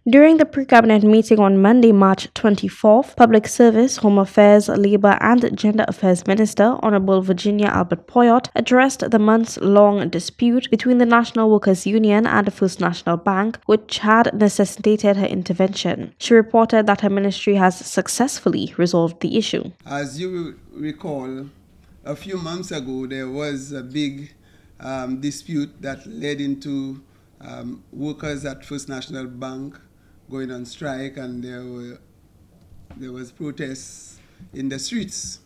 During the pre-cabinet meeting on Monday, March 24th, Public Service, Home Affairs, Labour and Gender Affairs Minister Honorable Virginia Albert-Poyotte addressed the months-long dispute between the National Workers' Union and the First National Bank, which had necessitated her intervention. She reported that her ministry has successfully resolved the issue. As you recall, a few months ago there was a big dispute that led into workers at First National Bank going on strike, and there was protests in the streets,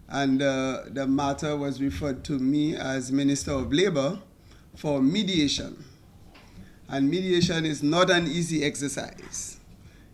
and the matter was referred to me as Minister of Labour for mediation. And mediation is not an easy exercise,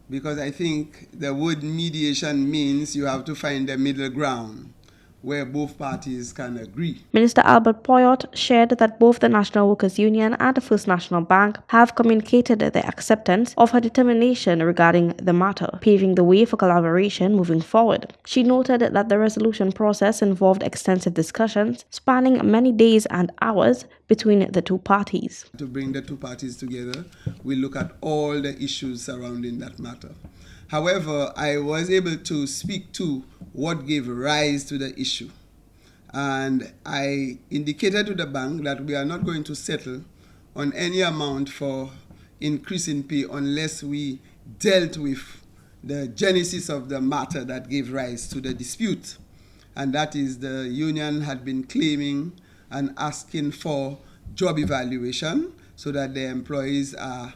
because I think the word mediation means you have to find a middle ground where both parties can agree. Minister Albert-Poyotte shared that both the National Workers' Union and the First National Bank have communicated their acceptance of her determination regarding the matter, paving the way for collaboration moving forward. She noted that the resolution process involved extensive discussions spanning many days and hours between the two parties. To bring the two parties together, we look at all the issues surrounding that matter. However, I was able to speak to what gave rise to the issue. And I indicated to the bank that we are not going to settle on any amount for increase in pay unless we dealt with the genesis of the matter that gave rise to the dispute. And that is, the union had been claiming and asking for job evaluation so that the employees are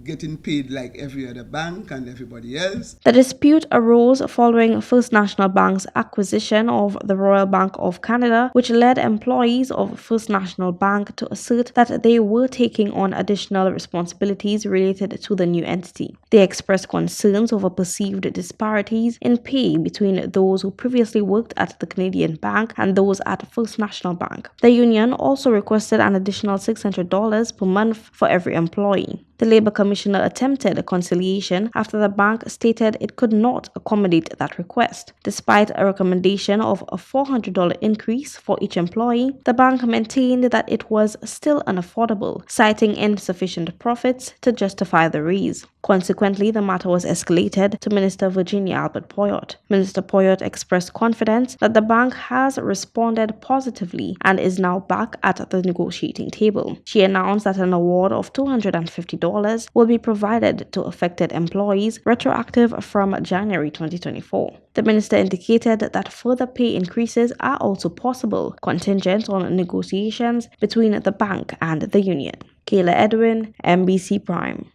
getting paid like every other bank and everybody else. The dispute arose following First National Bank's acquisition of the Royal Bank of Canada, which led employees of First National Bank to assert that they were taking on additional responsibilities related to the new entity. They expressed concerns over perceived disparities in pay between those who previously worked at the Canadian Bank and those at First National Bank. The union also requested an additional $600 per month for every employee. The Labour Commissioner attempted a conciliation after the bank stated it could not accommodate that request. Despite a recommendation of a $400 increase for each employee, the bank maintained that it was still unaffordable, citing insufficient profits to justify the raise. Consequently, the matter was escalated to Minister Virginia Albert-Poyotte. Minister Poyotte expressed confidence that the bank has responded positively and is now back at the negotiating table. She announced that an award of $250 will be provided to affected employees retroactive from January 2024. The minister indicated that further pay increases are also possible, contingent on negotiations between the bank and the union. Kayla Edwin, MBC Prime.